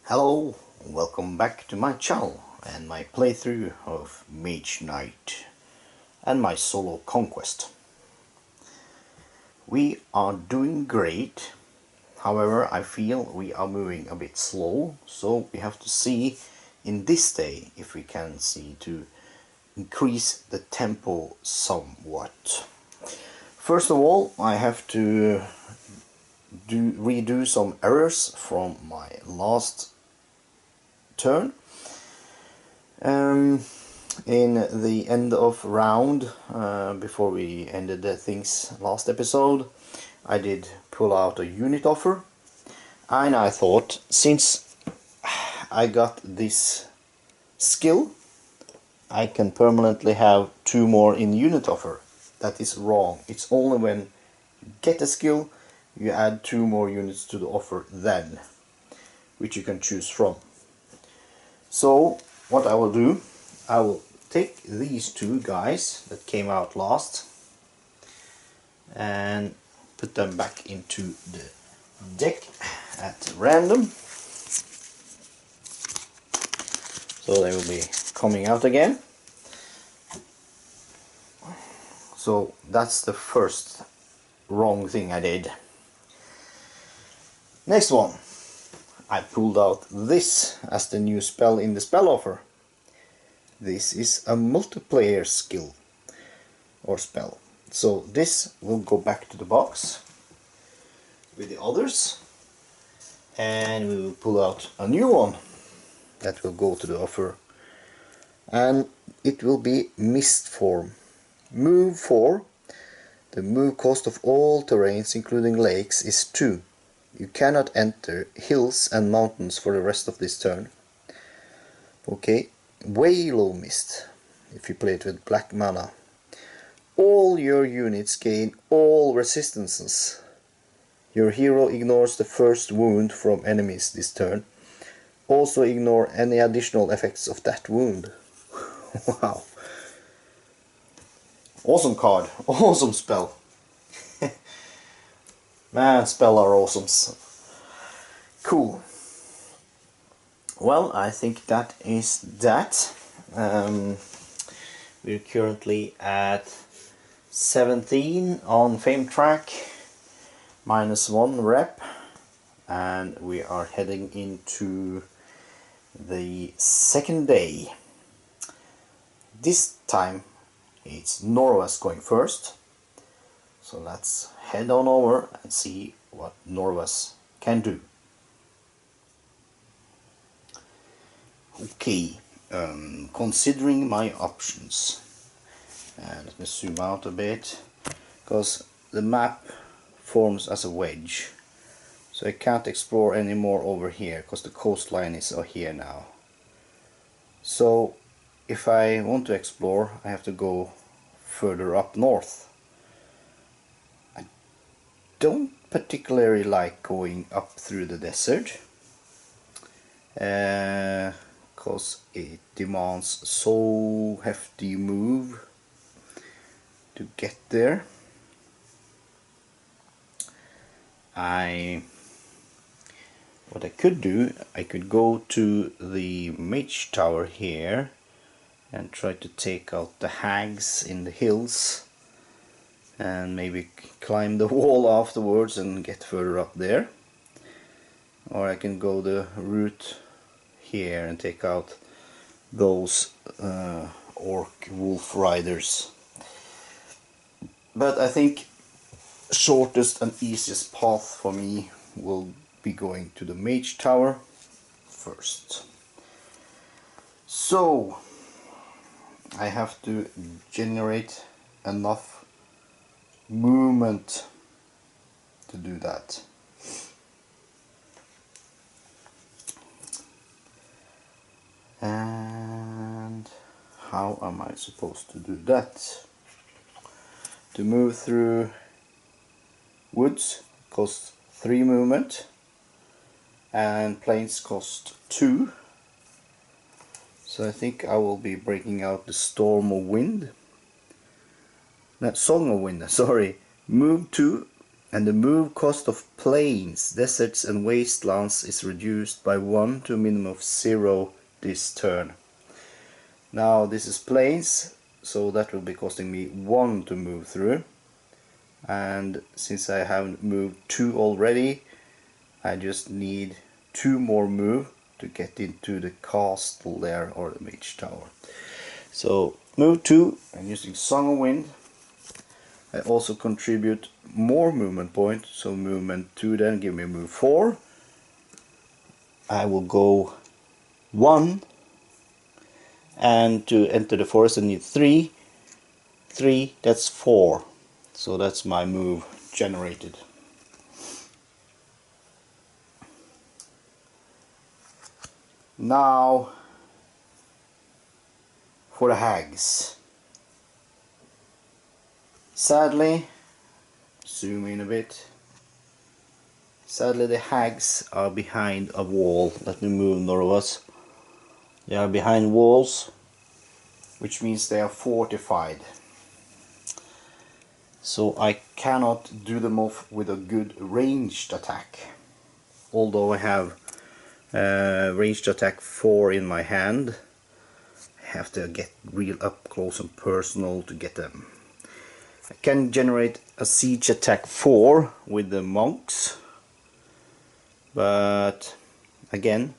Hello, welcome back to my channel and my playthrough of Mage Knight and my solo conquest. We are doing great, however I feel we are moving a bit slow, so we have to see in this day if we can see to increase the tempo somewhat. First of all, I have to redo some errors from my last turn. In the end of round, before we ended the things last episode, I did pull out a unit offer, and I thought, since I got this skill, I can permanently have 2 more in unit offer. That is wrong. It's only when you get a skill you add 2 more units to the offer then, which you can choose from. So what I will do, I will take these 2 guys that came out last and put them back into the deck at random. So they will be coming out again. So that's the first wrong thing I did. Next one. I pulled out this as the new spell in the spell offer. This is a multiplayer skill or spell. So this will go back to the box with the others, and we will pull out a new one that will go to the offer, and it will be Mist form. Move 4. The move cost of all terrains including lakes is 2. You cannot enter hills and mountains for the rest of this turn. Okay, Whale Mist. If you play it with black mana, all your units gain all resistances. Your hero ignores the first wound from enemies this turn. Also ignore any additional effects of that wound. Wow. Awesome card. Awesome spell. Man, spell are awesomes. Cool. Well, I think that is that. We're currently at 17 on fame track, -1 rep, and we are heading into the second day. This time it's Norowas going first. So let's head on over and see what Norowas can do. Okay, considering my options, and let me zoom out a bit, because the map forms as a wedge, so I can't explore any more over here because the coastline is here now. So if I want to explore, I have to go further up north. Don't particularly like going up through the desert, because it demands so hefty move to get there. What I could do, I could go to the Mage Tower here and try to take out the hags in the hills, and maybe climb the wall afterwards and get further up there. Or I can go the route here and take out those orc wolf riders. But I think shortest and easiest path for me will be going to the Mage Tower first. So I have to generate enough movement to do that. And how am I supposed to do that? To move through woods costs 3 movement, and plains cost 2. So I think I will be breaking out the Storm of Wind. Not Song of Wind, sorry. Move 2 And the move cost of plains, deserts and wastelands is reduced by 1 to a minimum of 0 this turn. Now this is plains, so that will be costing me 1 to move through. And since I haven't moved 2 already, I just need 2 more move to get into the castle there, or the mage tower. So move 2, I'm using Song of Wind. I also contribute more movement points, so movement 2 then give me a move 4. I will go 1, and to enter the forest I need 3. 3, that's 4. So that's my move generated. Now for the hags. Sadly, zoom in a bit. Sadly the hags are behind a wall. Let me move Norowas. They are behind walls, which means they are fortified. So I cannot do them off with a good ranged attack. Although I have ranged attack 4 in my hand, I have to get real up close and personal to get them. I can generate a siege attack 4 with the monks, but again,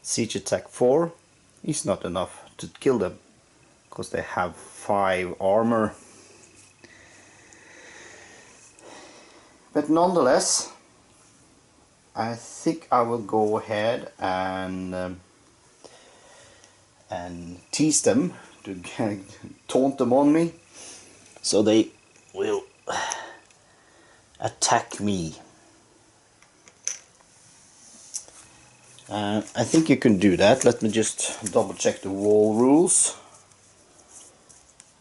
siege attack 4 is not enough to kill them, because they have 5 armor. But nonetheless, I think I will go ahead and tease them, to taunt them on me, so they will attack me. I think you can do that. Let me just double check the wall rules.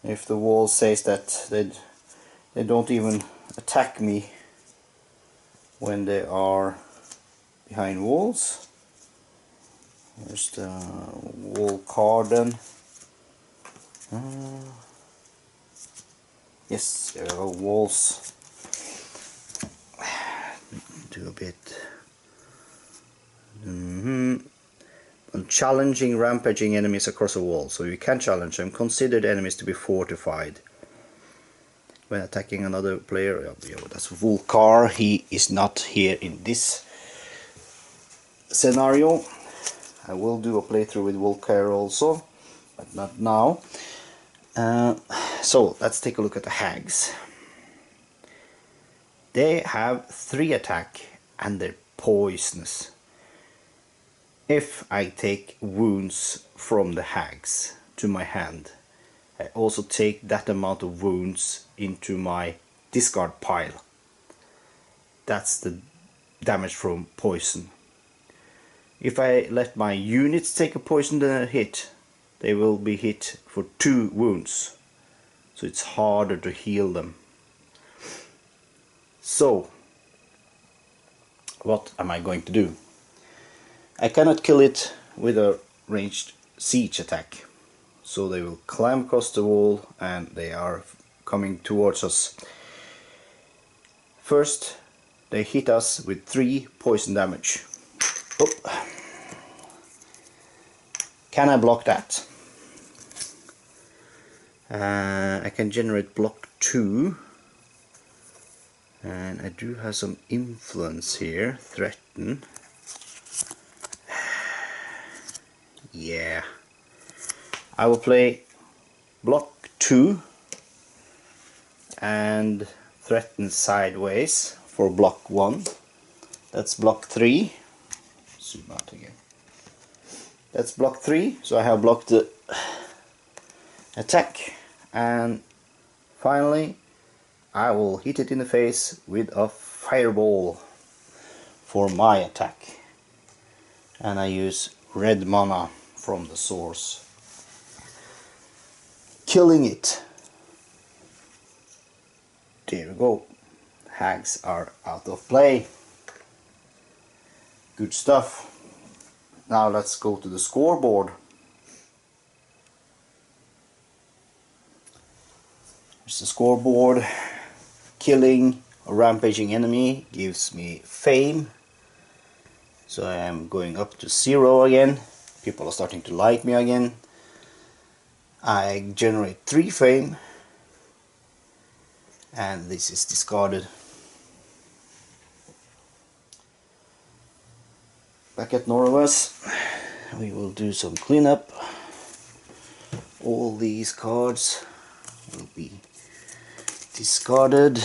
If the wall says that they don't even attack me when they are behind walls. There's the wall garden. Yes, there are walls. Do a bit. Challenging rampaging enemies across a wall. So you can challenge them. Considered enemies to be fortified. When attacking another player, that's Volkar. He is not here in this scenario. I will do a playthrough with Volkar also, but not now. So let's take a look at the hags. They have 3 attack and they're poisonous. If I take wounds from the hags to my hand, I also take that amount of wounds into my discard pile. That's the damage from poison. If I let my units take a poison hit, they will be hit for 2 wounds. So it's harder to heal them. So, what am I going to do? I cannot kill it with a ranged siege attack. So they will climb across the wall and they are coming towards us. First, they hit us with 3 poison damage. Oh. Can I block that? I can generate block 2. And I do have some influence here. Threaten. Yeah. I will play block 2 and threaten sideways for block 1. That's block 3. Zoom out again. That's block 3, so I have blocked the attack, and finally I will hit it in the face with a fireball for my attack, and I use red mana from the source, killing it. There we go. Hags are out of play. Good stuff. Now let's go to the scoreboard. There's the scoreboard. Killing A rampaging enemy gives me fame, so I am going up to 0 again. People are starting to like me again. I generate 3 fame, and this is discarded. Back at Norowas, we will do some cleanup. All these cards will be discarded,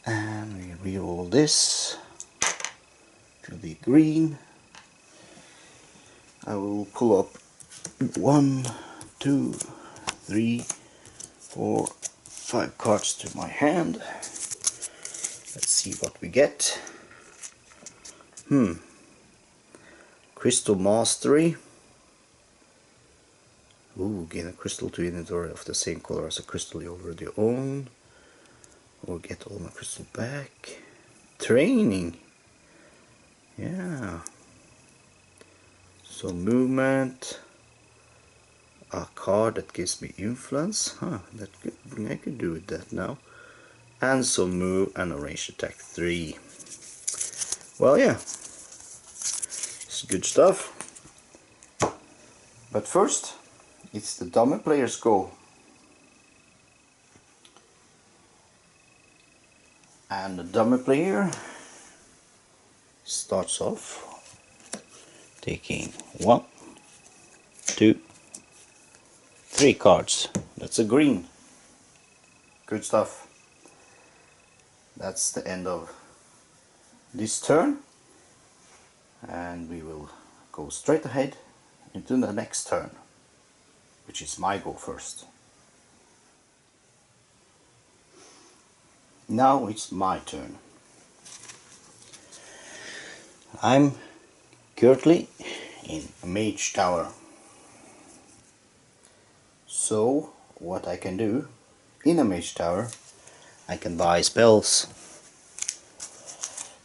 and we reroll this to be green. I will pull up 1, 2, 3, 4, 5 cards to my hand. Let's see what we get. Crystal Mastery. Ooh, gain a crystal to inventory of the same color as a crystal you already own. Or get all my crystal back. Training. Yeah. So movement. A card that gives me influence. I could do with that now. And some move and a range attack 3. Well, yeah. It's good stuff. But first, it's the dummy player's go. And the dummy player starts off taking 1, 2, 3 cards. That's a green. Good stuff. That's the end of this turn, and we will go straight ahead into the next turn, which is my go first. Now it's my turn. I'm currently in a Mage tower. So what I can do in a Mage tower, I can buy spells.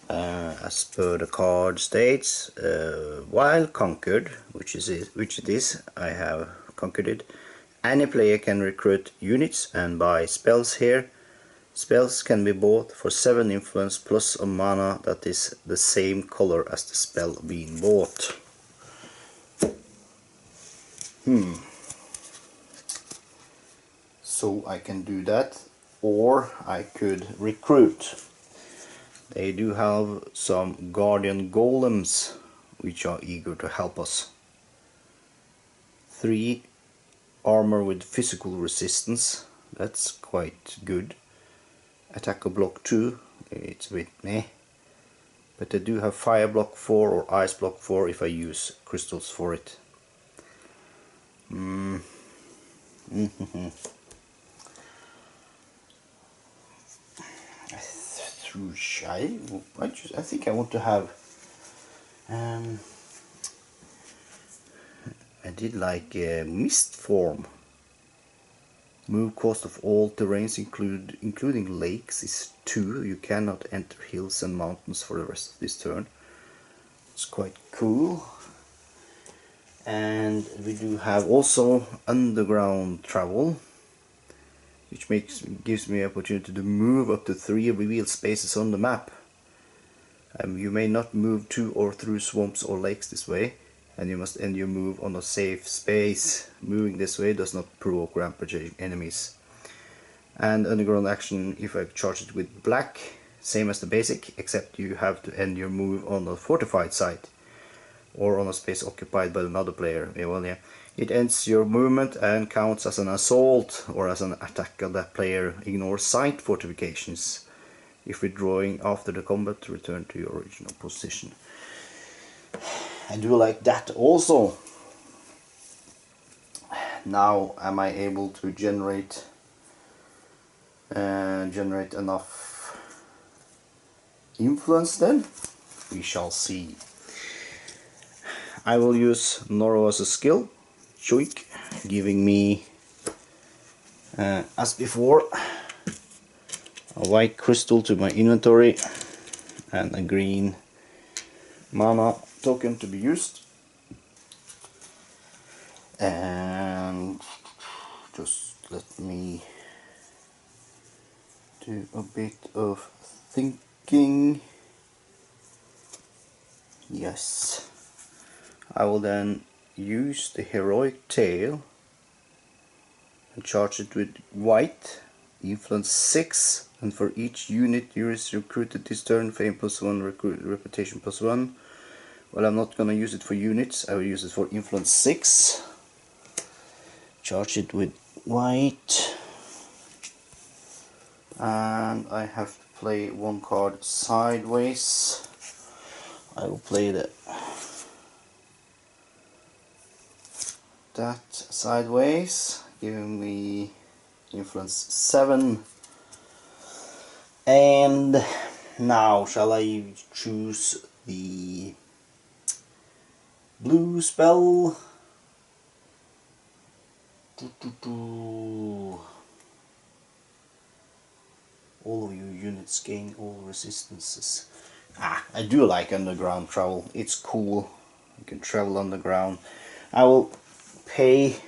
As per the card states, while conquered, which it is, I have conquered it. Any player can recruit units and buy spells here. Spells can be bought for 7 influence plus a mana that is the same color as the spell being bought. So I can do that, or I could recruit. They do have some guardian golems which are eager to help us. 3 armor with physical resistance, that's quite good. Attack of block 2, it's a bit meh. But they do have fire block 4 or ice block 4 if I use crystals for it. I think I want to have I did like mist form. Move cost of all terrains including lakes is 2. You cannot enter hills and mountains for the rest of this turn. It's quite cool. And we do have also underground travel, which gives me opportunity to move up to 3 revealed spaces on the map. You may not move to or through swamps or lakes this way, and you must end your move on a safe space. Moving this way does not provoke rampaging enemies. And underground action, if I charge it with black, same as the basic, except you have to end your move on a fortified site or on a space occupied by another player. Well, yeah. It ends your movement and counts as an assault or as an attack of that player. Ignore site fortifications. If withdrawing after the combat, return to your original position. I do like that also. Now am I able to generate enough influence then? We shall see. I will use Norowas' skill, Choik, giving me, as before, a white crystal to my inventory and a green mana token to be used. And just let me do a bit of thinking. Yes. I will then use the heroic tail and charge it with white, influence 6, and for each unit you recruited this turn, fame +1, reputation +1. Well, I'm not gonna use it for units, I will use it for influence 6. Charge it with white, and I have to play one card sideways. I will play that sideways, giving me influence 7. And now shall I choose the blue spell? All of you units gain all resistances. I do like underground travel, it's cool. You can travel underground. I will pay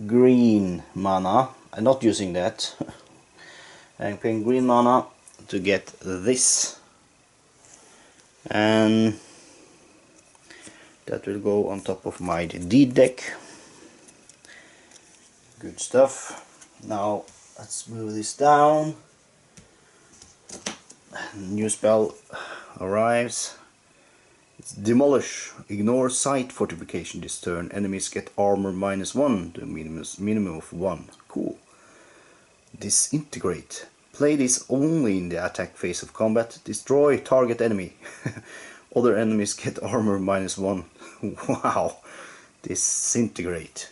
green mana. I'm not using that. I'm paying green mana to get this, and that will go on top of my deed deck. Good stuff. Now let's move this down. New spell arrives. It's demolish. Ignore sight fortification this turn. Enemies get armor -1 to a minimum of 1. Cool. Disintegrate. Play this only in the attack phase of combat. Destroy target enemy. Other enemies get armor -1. Wow. Disintegrate.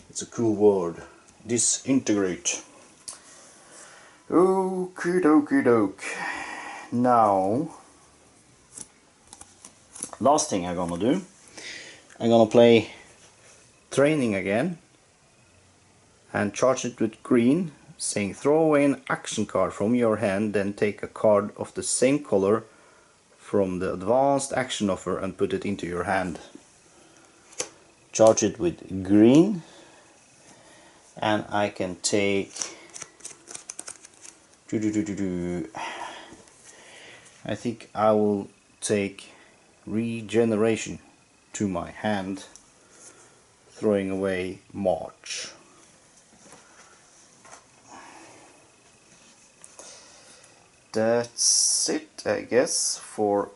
It's a cool word. Disintegrate. Okie dokie doke. Now, last thing I'm gonna do, I'm gonna play training again and charge it with green, saying throw away an action card from your hand, then take a card of the same color from the advanced action offer and put it into your hand. Charge it with green, and I can take I think I will take regeneration to my hand, throwing away March. That's it, I guess, for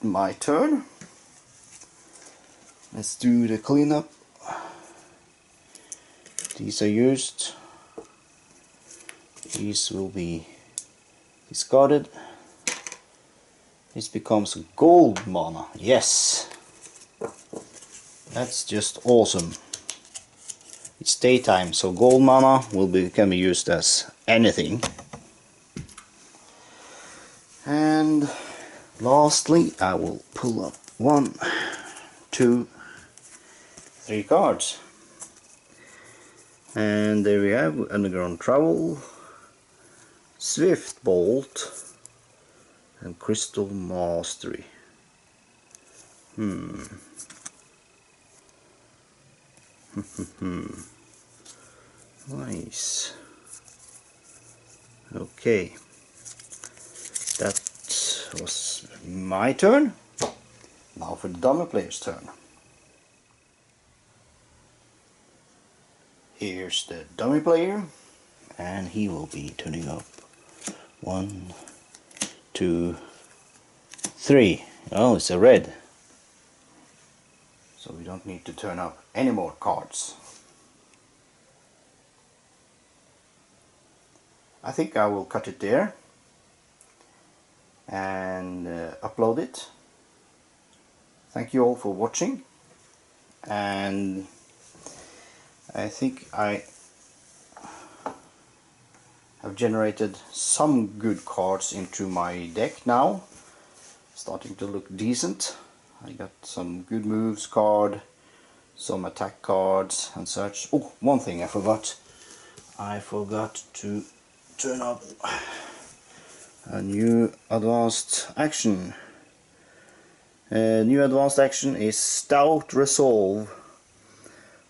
my turn. Let's do the cleanup. These are used. These will be discarded. This becomes gold mana. Yes! That's just awesome. It's daytime, so gold mana can be used as anything. And lastly, I will pull up 1, 2, 3 cards. And there we have Underground Travel, Swift Bolt, and Crystal Mastery. Nice. Okay. That was my turn. Now for the dummy player's turn. Here's the dummy player, and he will be turning up 1, 2, 3. Oh, it's a red. So we don't need to turn up any more cards. I think I will cut it there and upload it. Thank you all for watching, and I think I have generated some good cards into my deck now. Starting to look decent. I got some good moves card, some attack cards and such. Oh, one thing I forgot. I forgot to turn up a new advanced action. New advanced action is Stout Resolve.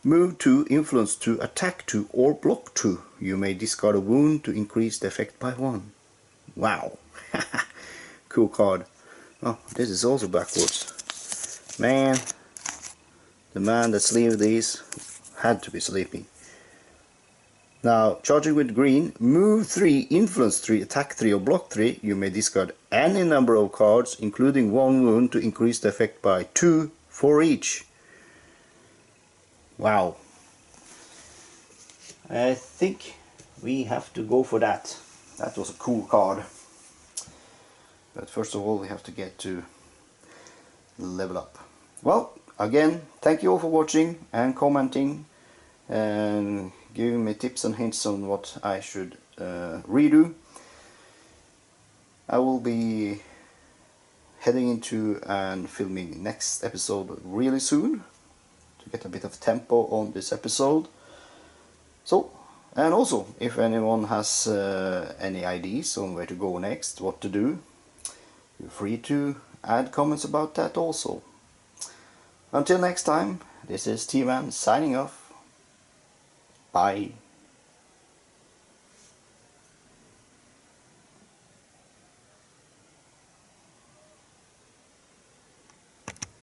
Move 2, influence 2, attack 2 or block 2. You may discard a wound to increase the effect by 1. Wow. Cool card. Oh, this is also backwards. Man, the man that sleeved these had to be sleeping. Now, charging with green, move 3, influence 3, attack 3 or block 3. You may discard any number of cards, including 1 wound, to increase the effect by 2 for each. Wow. I think we have to go for that. That was a cool card. But first of all, we have to get to level up. Well, again, thank you all for watching and commenting and giving me tips and hints on what I should redo. I will be heading into and filming next episode really soon to get a bit of tempo on this episode. So, and also, if anyone has any ideas on where to go next, what to do, feel free to add comments about that also. Until next time, this is T-Man signing off. Bye.